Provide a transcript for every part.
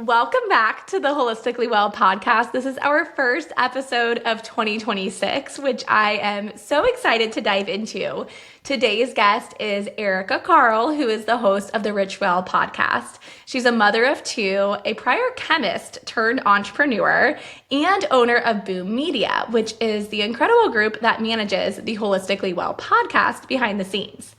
Welcome back to the Holistically Well Podcast. This is our first episode of 2026, which I am so excited to dive into. Today's guest is Erika Karl, who is the host of the Rituelle Podcast. She's a mother of two, a prior chemist turned entrepreneur, and owner of Boom Media, which is the incredible group that manages the Holistically Well Podcast behind the scenes.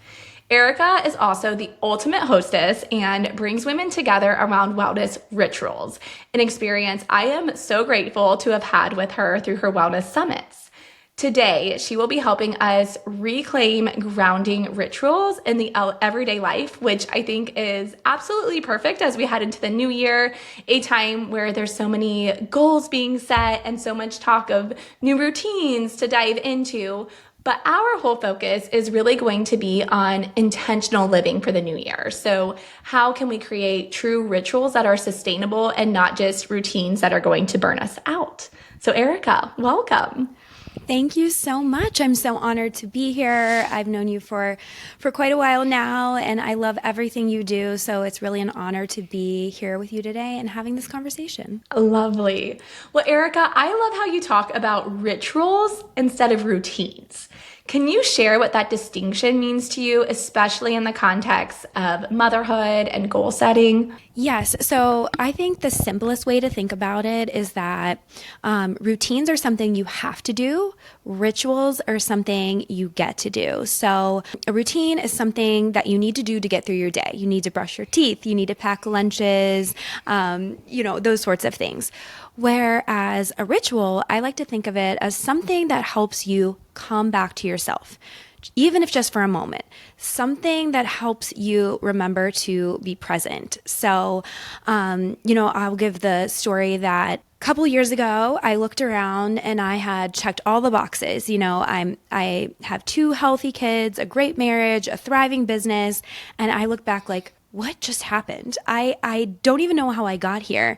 Erika is also the ultimate hostess and brings women together around wellness rituals, an experience I am so grateful to have had with her through her wellness summits. Today, she will be helping us reclaim grounding rituals in the everyday life, which I think is absolutely perfect as we head into the new year, a time where there's so many goals being set and so much talk of new routines to dive into. But our whole focus is really going to be on intentional living for the new year. So how can we create true rituals that are sustainable and not just routines that are going to burn us out? So Erika, welcome. Thank you so much. I'm so honored to be here. I've known you for quite a while now, and I love everything you do. So it's really an honor to be here with you today and having this conversation. Lovely. Well, Erika, I love how you talk about rituals instead of routines. Can you share what that distinction means to you, especially in the context of motherhood and goal setting? Yes. So I think the simplest way to think about it is that routines are something you have to do. Rituals are something you get to do. So a routine is something that you need to do to get through your day. You need to brush your teeth. You need to pack lunches, those sorts of things. Whereas a ritual, I like to think of it as something that helps you come back to yourself, even if just for a moment, something that helps you remember to be present. So, I'll give the story that a couple years ago, I looked around and I had checked all the boxes. I have two healthy kids, a great marriage, a thriving business. And I look back like, what just happened? I don't even know how I got here.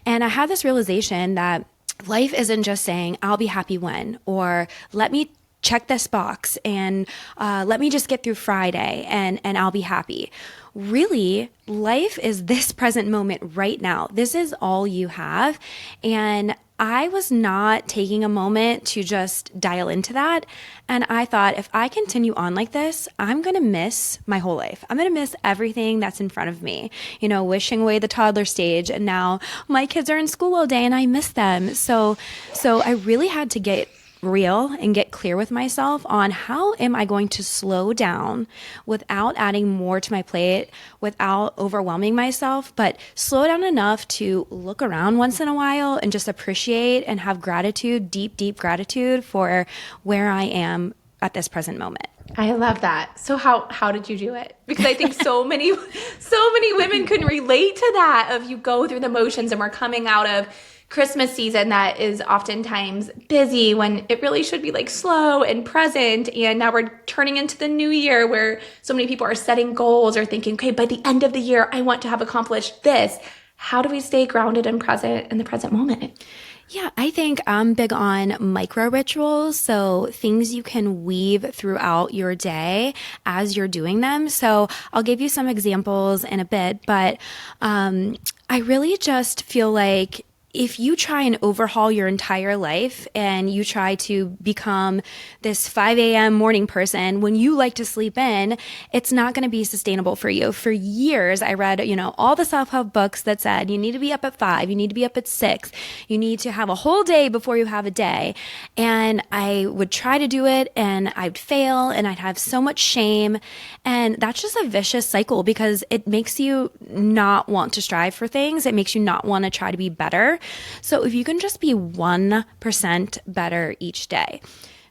And I had this realization that life isn't just saying, I'll be happy when, or let me check this box and let me just get through Friday and I'll be happy. Really, life is this present moment right now. This is all you have. And I was not taking a moment to just dial into that. And I thought, if I continue on like this, I'm going to miss my whole life. I'm going to miss everything that's in front of me, wishing away the toddler stage. And now my kids are in school all day and I miss them. So I really had to get real and get clear with myself on how am I going to slow down without adding more to my plate, without overwhelming myself, but slow down enough to look around once in a while and just appreciate and have gratitude, deep, deep gratitude for where I am at this present moment. I love that. So how did you do it? Because I think so many women can relate to that, of you go through the motions and we're coming out of Christmas season that is oftentimes busy when it really should be like slow and present. And now we're turning into the new year where so many people are setting goals or thinking, okay, by the end of the year, I want to have accomplished this. How do we stay grounded and present in the present moment? Yeah, I think I'm big on micro rituals. So things you can weave throughout your day as you're doing them. So I'll give you some examples in a bit, but I really just feel like if you try and overhaul your entire life and you try to become this 5 a.m. morning person when you like to sleep in, it's not going to be sustainable for you. For years, I read, all the self-help books that said you need to be up at 5, you need to be up at 6, you need to have a whole day before you have a day. And I would try to do it and I'd fail and I'd have so much shame. And that's just a vicious cycle because it makes you not want to strive for things. It makes you not want to try to be better. So if you can just be 1% better each day.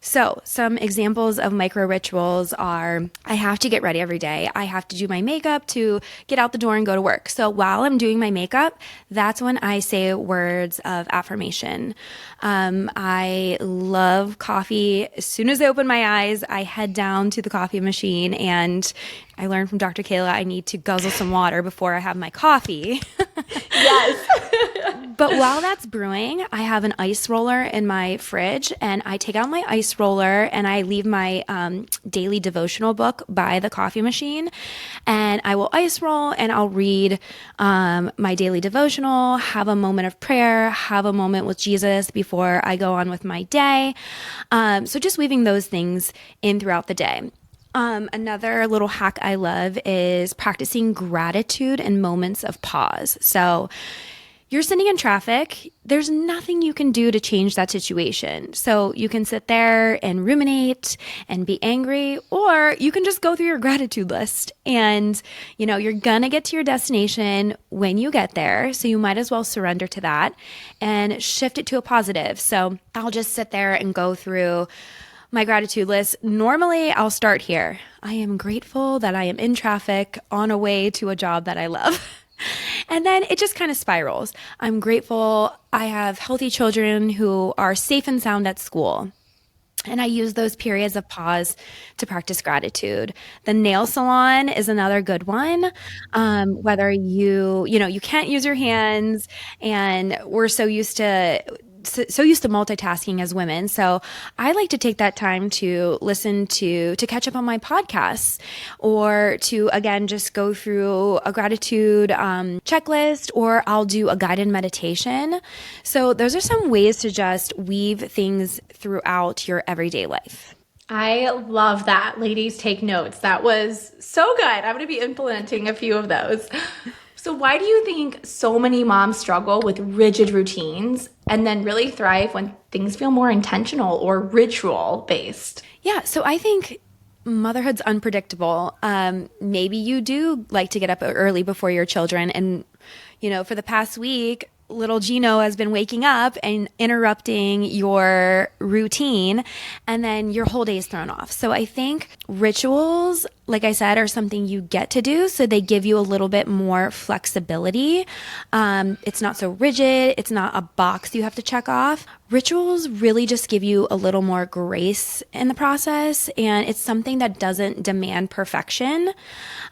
So some examples of micro rituals are, I have to get ready every day. I have to do my makeup to get out the door and go to work. So while I'm doing my makeup, that's when I say words of affirmation. I love coffee. As soon as I open my eyes, I head down to the coffee machine and I learned from Dr. Kayla I need to guzzle some water before I have my coffee. Yes. But while that's brewing, I have an ice roller in my fridge, and I take out my ice roller and I leave my daily devotional book by the coffee machine, and I will ice roll and I'll read my daily devotional, have a moment of prayer, have a moment with Jesus before I go on with my day. So just weaving those things in throughout the day. Another little hack I love is practicing gratitude in moments of pause. So you're sitting in traffic. There's nothing you can do to change that situation. So you can sit there and ruminate and be angry, or you can just go through your gratitude list and, you're going to get to your destination when you get there. So you might as well surrender to that and shift it to a positive. So I'll just sit there and go through my gratitude list. Normally, I'll start here. I am grateful that I am in traffic on a way to a job that I love. And then it just kind of spirals. I'm grateful I have healthy children who are safe and sound at school. And I use those periods of pause to practice gratitude. The nail salon is another good one. Whether you can't use your hands, and we're so used to multitasking as women. So I like to take that time to listen to catch up on my podcasts, or to, again, just go through a gratitude checklist, or I'll do a guided meditation. So those are some ways to just weave things throughout your everyday life. I love that. Ladies, take notes. That was so good. I'm going to be implementing a few of those. So why do you think so many moms struggle with rigid routines and then really thrive when things feel more intentional or ritual based? Yeah, so I think motherhood's unpredictable. Maybe you do like to get up early before your children, and for the past week, little Gino has been waking up and interrupting your routine, and then your whole day is thrown off. So I think rituals, like I said, are something you get to do, so they give you a little bit more flexibility. It's not so rigid. It's not a box you have to check off. Rituals really just give you a little more grace in the process, and it's something that doesn't demand perfection.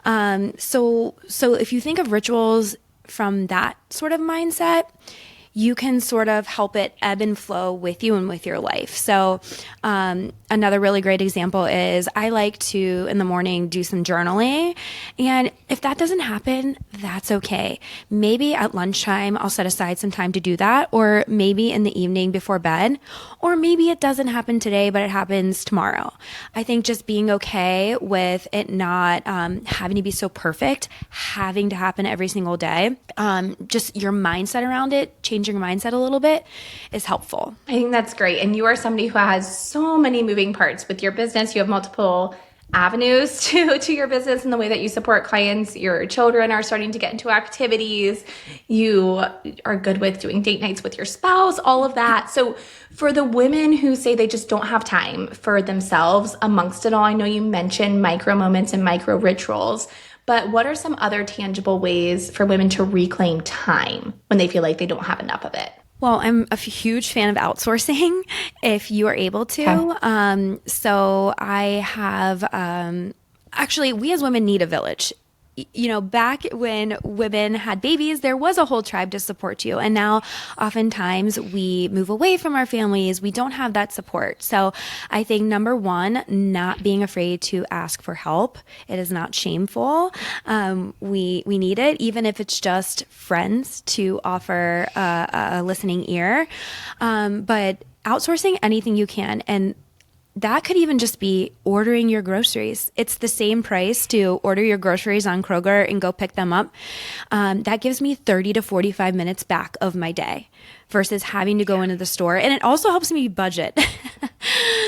So if you think of rituals from that sort of mindset, you can sort of help it ebb and flow with you and with your life. So another really great example is I like to, in the morning, do some journaling. And if that doesn't happen, that's okay. Maybe at lunchtime, I'll set aside some time to do that, or maybe in the evening before bed, or maybe it doesn't happen today, but it happens tomorrow. I think just being okay with it not having to be so perfect, having to happen every single day, just your mindset around it, changing your mindset a little bit, is helpful. I think that's great. And you are somebody who has so many moving parts with your business. You have multiple avenues to your business and the way that you support clients. Your children are starting to get into activities. You are good with doing date nights with your spouse, all of that. So for the women who say they just don't have time for themselves amongst it all, I know you mentioned micro moments and micro rituals, but what are some other tangible ways for women to reclaim time when they feel like they don't have enough of it? Well, I'm a huge fan of outsourcing if you are able to. Okay. So I have, actually, we as women need a village. Back when women had babies, there was a whole tribe to support you. And now oftentimes we move away from our families. We don't have that support. So I think number one, not being afraid to ask for help. It is not shameful. We need it, even if it's just friends to offer a listening ear. But outsourcing anything you can. And that could even just be ordering your groceries. It's the same price to order your groceries on Kroger and go pick them up. That gives me 30 to 45 minutes back of my day versus having to go into the store. And it also helps me budget.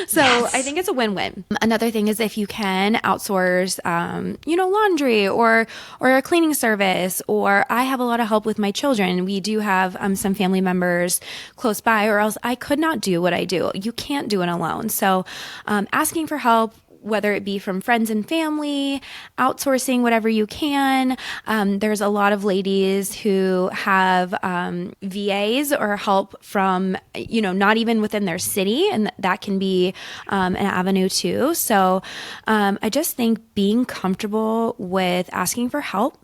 So yes. I think it's a win-win. Another thing is if you can outsource, laundry or a cleaning service, or I have a lot of help with my children. We do have some family members close by, or else I could not do what I do. You can't do it alone. So asking for help, whether it be from friends and family, outsourcing whatever you can. There's a lot of ladies who have VAs or help from, not even within their city, and that can be an avenue too. So I just think being comfortable with asking for help,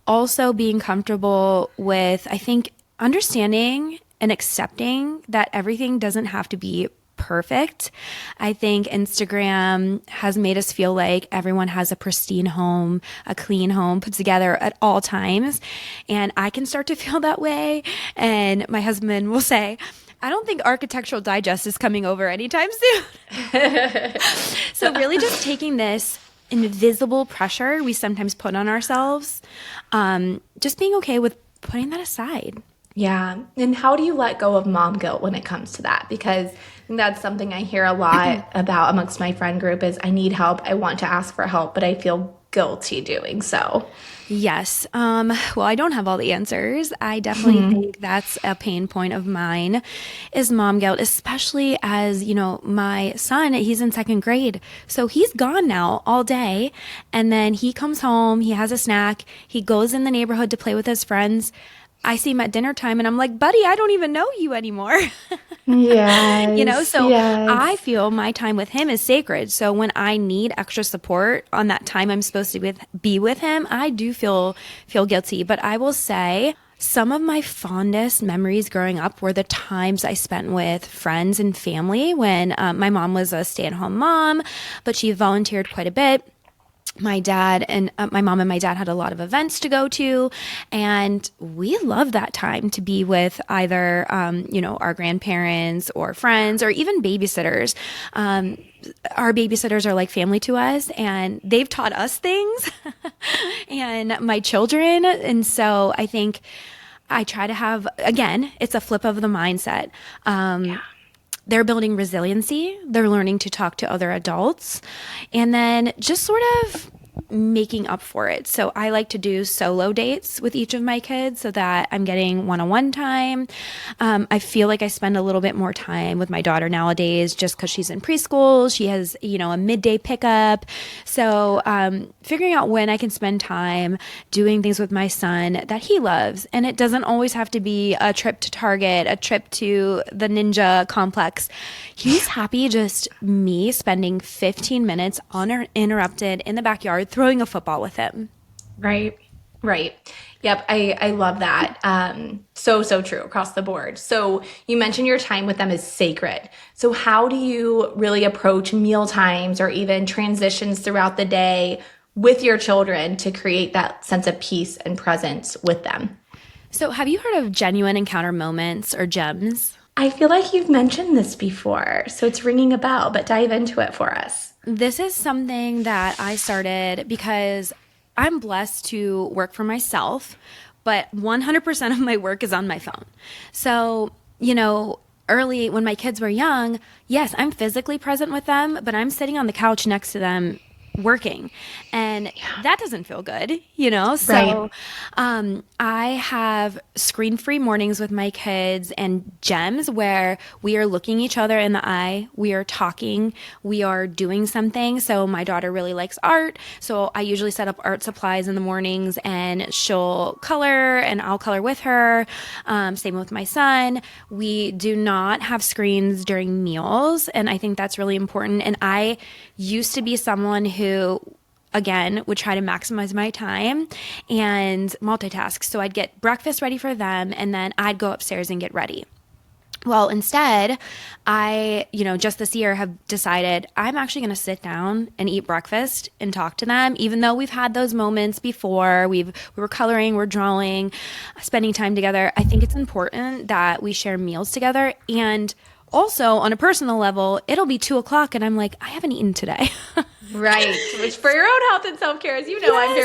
also being comfortable with, I think, understanding and accepting that everything doesn't have to be perfect. I think Instagram has made us feel like everyone has a pristine home, a clean home put together at all times. And I can start to feel that way. And my husband will say, I don't think Architectural Digest is coming over anytime soon. So really just taking this invisible pressure we sometimes put on ourselves, just being okay with putting that aside. Yeah. And how do you let go of mom guilt when it comes to that? Because I think that's something I hear a lot about amongst my friend group is I need help. I want to ask for help, but I feel guilty doing so. Yes. Well, I don't have all the answers. I definitely think that's a pain point of mine is mom guilt, especially as, my son, he's in second grade. So he's gone now all day. And then he comes home, he has a snack, he goes in the neighborhood to play with his friends. I see him at dinner time and I'm like, buddy, I don't even know you anymore. Yes. So yes. I feel my time with him is sacred. So when I need extra support on that time I'm supposed to be with him, I do feel guilty. But I will say some of my fondest memories growing up were the times I spent with friends and family when my mom was a stay-at-home mom, but she volunteered quite a bit. My dad and my mom and my dad had a lot of events to go to, and we loved that time to be with either, our grandparents or friends or even babysitters. Our babysitters are like family to us, and they've taught us things and my children. And so I think I try to have, again, it's a flip of the mindset. They're building resiliency. They're learning to talk to other adults and then just sort of making up for it. So I like to do solo dates with each of my kids so that I'm getting one-on-one time. I feel like I spend a little bit more time with my daughter nowadays just because she's in preschool. She has, a midday pickup. So figuring out when I can spend time doing things with my son that he loves. And it doesn't always have to be a trip to Target, a trip to the Ninja complex. He's happy just me spending 15 minutes uninterrupted in the backyard throwing a football with him. Right. Yep. I love that. So true across the board. So you mentioned your time with them is sacred. So how do you really approach meal times or even transitions throughout the day with your children to create that sense of peace and presence with them? So have you heard of genuine encounter moments or GEMs? I feel like you've mentioned this before, so it's ringing a bell, but dive into it for us. This is something that I started because I'm blessed to work for myself, but 100% of my work is on my phone. So, early when my kids were young, yes, I'm physically present with them, but I'm sitting on the couch next to them working, and that doesn't feel good, So I have screen-free mornings with my kids and gems where we are looking each other in the eye, we are talking, we are doing something. So my daughter really likes art, so I usually set up art supplies in the mornings and she'll color and I'll color with her. Same with my son. We do not have screens during meals, and I think that's really important. And I used to be someone who, again, would try to maximize my time and multitask. So I'd get breakfast ready for them and then I'd go upstairs and get ready. Well, instead, I, just this year have decided I'm actually going to sit down and eat breakfast and talk to them, even though we've had those moments before. We were coloring, we're drawing, spending time together. I think it's important that we share meals together. And also, on a personal level, it'll be 2:00 and I'm like, I haven't eaten today. Right. Which for your own health and self-care, as you know, I'm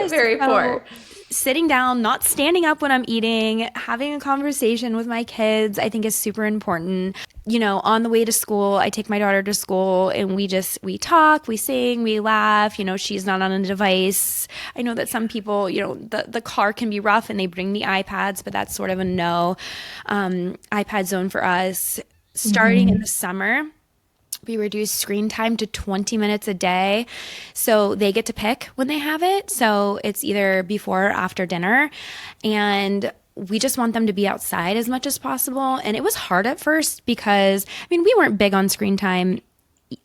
very for. Sitting down, not standing up when I'm eating, having a conversation with my kids, I think is super important. On the way to school, I take my daughter to school and we talk, we sing, we laugh. She's not on a device. I know that some people, the car can be rough and they bring the iPads, but that's sort of a no iPad zone for us. Starting in the summer, we reduce screen time to 20 minutes a day. So they get to pick when they have it. So it's either before or after dinner. And we just want them to be outside as much as possible. And it was hard at first because, we weren't big on screen time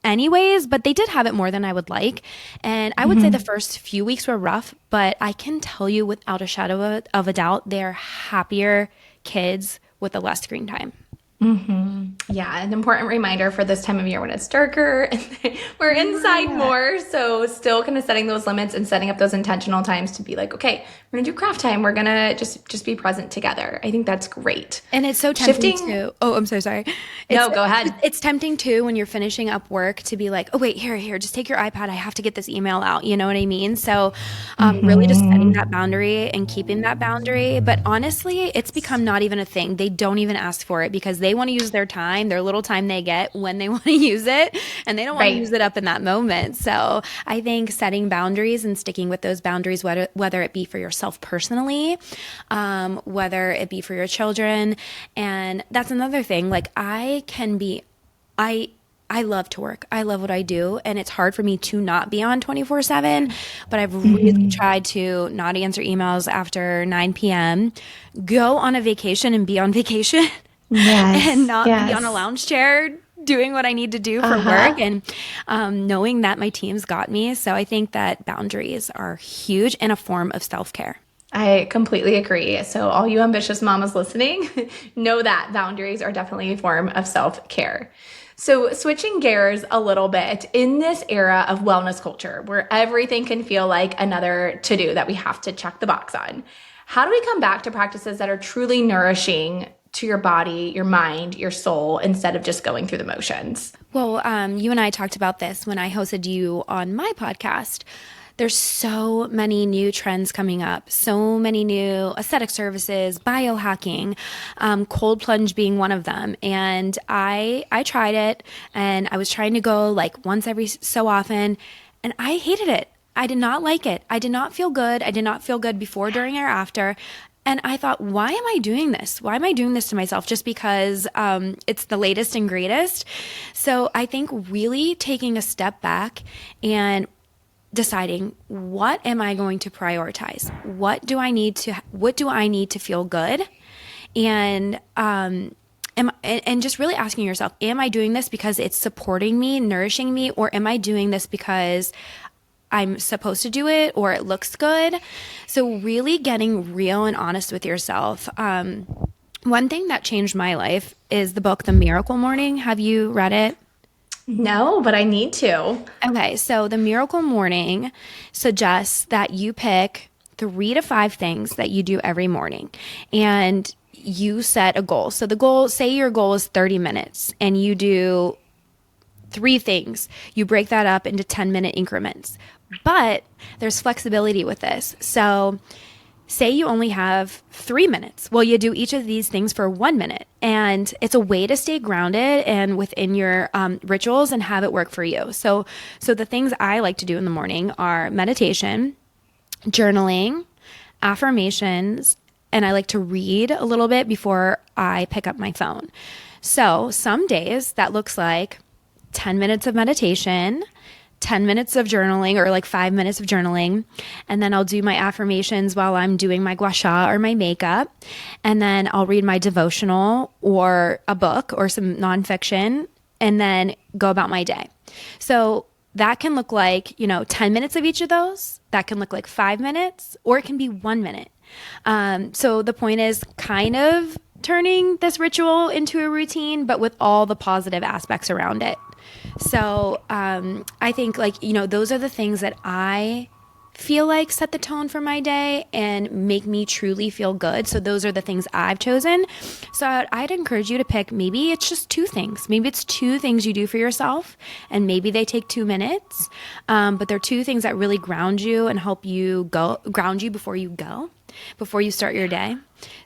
anyways, but they did have it more than I would like. And I would say the first few weeks were rough, but I can tell you without a shadow of a doubt, they're happier kids with the less screen time. Yeah, an important reminder for this time of year when it's darker and we're inside more. So still kind of setting those limits and setting up those intentional times to be like, okay, we're gonna do craft time. We're gonna just be present together. I think that's great. And it's so tempting to, oh, I'm so sorry. No, go ahead. It's tempting too when you're finishing up work to be like, oh wait, here, just take your iPad. I have to get this email out. You know what I mean? So really just setting that boundary and keeping that boundary. But honestly, it's become not even a thing. They don't even ask for it because they want to use their time, their little time they get when they want to use it, and they don't want to use it up in that moment. So I think setting boundaries and sticking with those boundaries, whether it be for yourself personally, whether it be for your children. And that's another thing. Like I love to work. I love what I do. And it's hard for me to not be on 24/7, but I've really tried to not answer emails after 9 p.m., go on a vacation and be on vacation. And not be on a lounge chair doing what I need to do for work, and knowing that my team's got me. So I think that boundaries are huge and a form of self-care. I completely agree. So all you ambitious mamas listening, know that boundaries are definitely a form of self-care. So switching gears a little bit, in this era of wellness culture where everything can feel like another to-do that we have to check the box on, how do we come back to practices that are truly nourishing to your body, your mind, your soul, instead of just going through the motions? Well, you and I talked about this when I hosted you on my podcast. There's so many new trends coming up, so many new aesthetic services, biohacking, cold plunge being one of them. And I tried it, and I was trying to go like once every so often, and I hated it. I did not like it. I did not feel good. I did not feel good before, during, or after. And I thought, why am I doing this? Why am I doing this to myself just because it's the latest and greatest? So I think really taking a step back and deciding, what am I going to prioritize? What do I need to feel good? And and just really asking yourself, am I doing this because it's supporting me, nourishing me, or am I doing this because I'm supposed to do it or it looks good? So really getting real and honest with yourself. One thing that changed my life is the book, The Miracle Morning. Have you read it? No, but I need to. Okay, so The Miracle Morning suggests that you pick 3 to 5 things that you do every morning, and you set a goal. So the goal, say your goal is 30 minutes, and you do 3 things. You break that up into 10-minute increments. But there's flexibility with this. So say you only have 3 minutes. Well, you do each of these things for 1 minute. And it's a way to stay grounded and within your rituals and have it work for you. So the things I like to do in the morning are meditation, journaling, affirmations, and I like to read a little bit before I pick up my phone. So some days that looks like 10 minutes of meditation, 10 minutes of journaling, or like 5 minutes of journaling. And then I'll do my affirmations while I'm doing my gua sha or my makeup. And then I'll read my devotional or a book or some nonfiction, and then go about my day. So that can look like, 10 minutes of each of those. That can look like 5 minutes, or it can be 1 minute. So the point is kind of turning this ritual into a routine, but with all the positive aspects around it. So I think those are the things that I feel like set the tone for my day and make me truly feel good. So those are the things I've chosen. So I'd encourage you to pick, maybe it's just 2 things. Maybe it's 2 things you do for yourself, and maybe they take 2 minutes. But they're 2 things that really ground you and help you ground you before you start your day.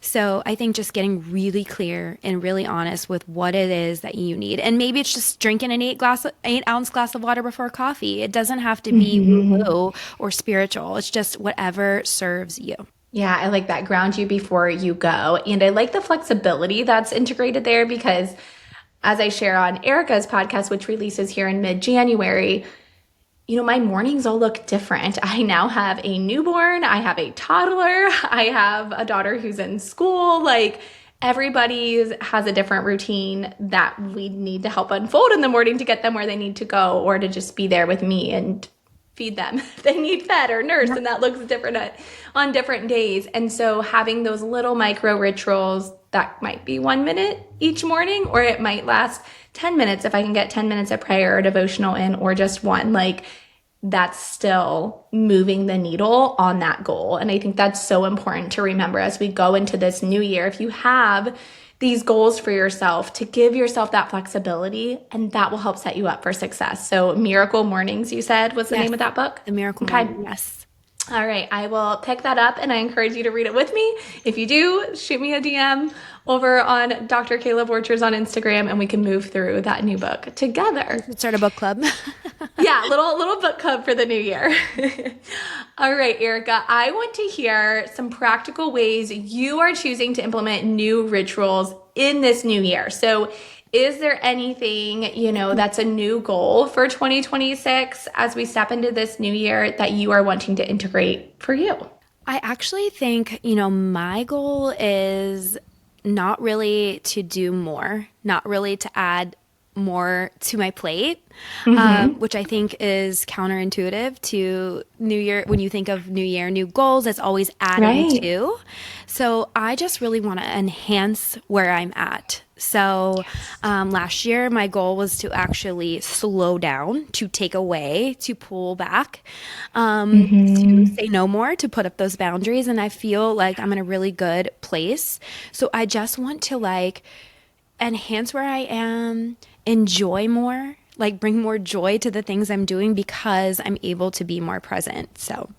So I think just getting really clear and really honest with what it is that you need. And maybe it's just drinking an 8-ounce glass of water before coffee. It doesn't have to be woo-woo or spiritual. It's just whatever serves you. Yeah, I like that. Ground you before you go. And I like the flexibility that's integrated there, because as I share on Erika's podcast, which releases here in mid-January, my mornings all look different. I now have a newborn. I have a toddler. I have a daughter who's in school. Like, everybody has a different routine that we need to help unfold in the morning to get them where they need to go, or to just be there with me and feed them. They need fed or nursed, and that looks different on different days. And so having those little micro rituals that might be 1 minute each morning, or it might last 10 minutes if I can get 10 minutes of prayer or devotional in, or just one, like that's still moving the needle on that goal. And I think that's so important to remember as we go into this new year. If you have these goals for yourself, to give yourself that flexibility, and that will help set you up for success. So Miracle Mornings, you said, was the name of that book? The Miracle Morning, yes. All right, I will pick that up, and I encourage you to read it with me. If you do, shoot me a DM over on Dr. Kayla Borchers on Instagram, and we can move through that new book together. Start a book club. Yeah, little book club for the new year. All right, Erika, I want to hear some practical ways you are choosing to implement new rituals in this new year. So is there anything, that's a new goal for 2026 as we step into this new year that you are wanting to integrate for you? I actually think, my goal is not really to do more, not really to add more to my plate, which I think is counterintuitive to New Year. When you think of New Year, new goals, it's always adding to. So I just really want to enhance where I'm at. So last year, my goal was to actually slow down, to take away, to pull back, to say no more, to put up those boundaries. And I feel like I'm in a really good place. So I just want to enhance where I am, enjoy more, bring more joy to the things I'm doing because I'm able to be more present. So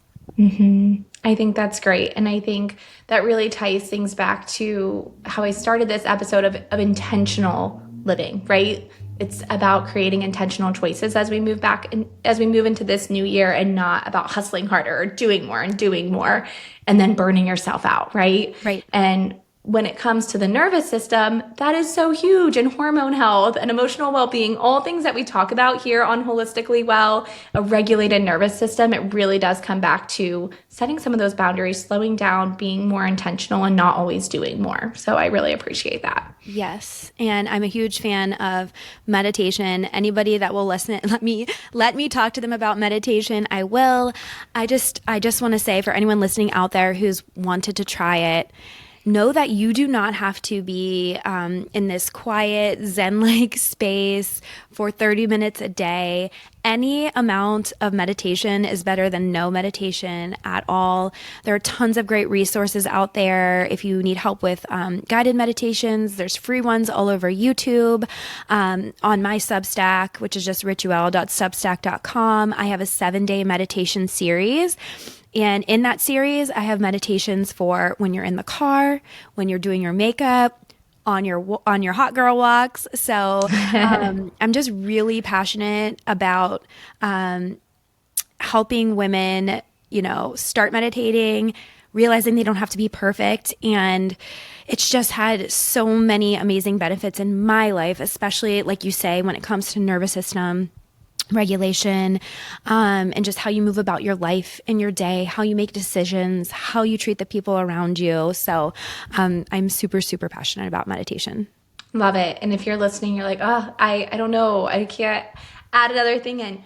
I think that's great. And I think that really ties things back to how I started this episode of intentional living, right? It's about creating intentional choices as we move back and as we move into this new year, and not about hustling harder or doing more and then burning yourself out, right? Right. And when it comes to the nervous system, that is so huge, and hormone health and emotional well-being, all things that we talk about here on Holistically Well, a regulated nervous system, it really does come back to setting some of those boundaries, slowing down, being more intentional, and not always doing more. So I really appreciate that. Yes. And I'm a huge fan of meditation. Anybody that will listen, let me talk to them about meditation. I will. I just want to say, for anyone listening out there who's wanted to try it, know that you do not have to be in this quiet, Zen-like space for 30 minutes a day. Any amount of meditation is better than no meditation at all. There are tons of great resources out there. If you need help with guided meditations, there's free ones all over YouTube. On my Substack, which is just rituelle.substack.com, I have a 7-day meditation series. And in that series, I have meditations for when you're in the car, when you're doing your makeup, on your hot girl walks. So I'm just really passionate about helping women, start meditating, realizing they don't have to be perfect. And it's just had so many amazing benefits in my life, especially, like you say, when it comes to nervous system regulation, and just how you move about your life in your day, how you make decisions, how you treat the people around you. So I'm super, super passionate about meditation. Love it. And if you're listening, you're like, oh, I don't know, I can't add another thing in.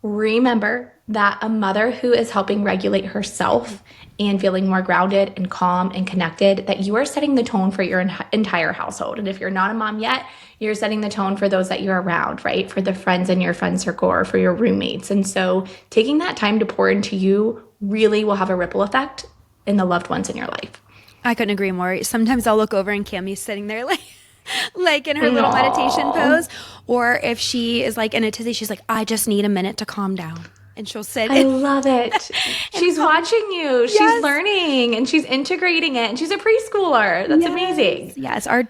Remember that a mother who is helping regulate herself and feeling more grounded and calm and connected, that you are setting the tone for your entire household. And if you're not a mom yet, you're setting the tone for those that you're around, right? For the friends in your friend circle or for your roommates. And so taking that time to pour into you really will have a ripple effect in the loved ones in your life. I couldn't agree more. Sometimes I'll look over and Cammie's sitting there like in her little meditation pose. Or if she is in a tizzy, she's like, I just need a minute to calm down. And she'll sit. I love it. She's watching you. She's learning and she's integrating it. And she's a preschooler. That's amazing. Yes. Our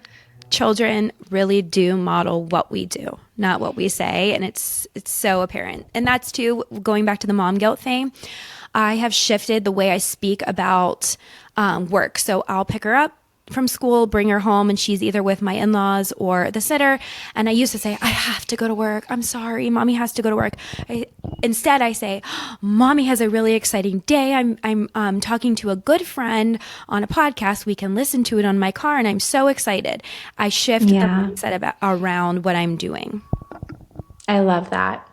children really do model what we do, not what we say. And it's so apparent. And that's too, going back to the mom guilt thing, I have shifted the way I speak about work. So I'll pick her up from school, bring her home, and she's either with my in-laws or the sitter. And I used to say, I have to go to work. I'm sorry, mommy has to go to work. Instead, I say, mommy has a really exciting day. I'm talking to a good friend on a podcast. We can listen to it on my car, and I'm so excited. I shift the mindset around what I'm doing. I love that.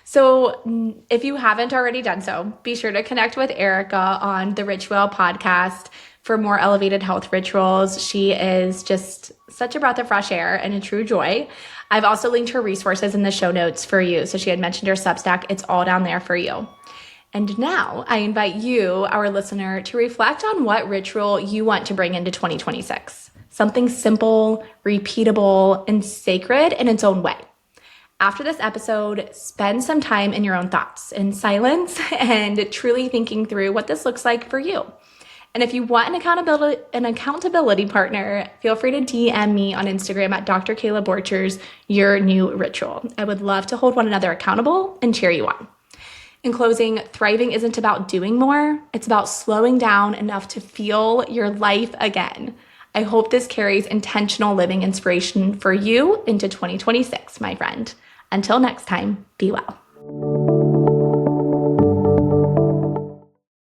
So if you haven't already done so, be sure to connect with Erika on the Rituelle Podcast for more elevated health rituals. She is just such a breath of fresh air and a true joy. I've also linked her resources in the show notes for you. So she had mentioned her Substack. It's all down there for you. And now I invite you, our listener, to reflect on what ritual you want to bring into 2026. Something simple, repeatable, and sacred in its own way. After this episode, spend some time in your own thoughts, in silence, and truly thinking through what this looks like for you. And if you want an accountability partner, feel free to DM me on Instagram at Dr. Kayla Borchers, your new ritual. I would love to hold one another accountable and cheer you on. In closing, thriving isn't about doing more. It's about slowing down enough to feel your life again. I hope this carries intentional living inspiration for you into 2026, my friend. Until next time, be well.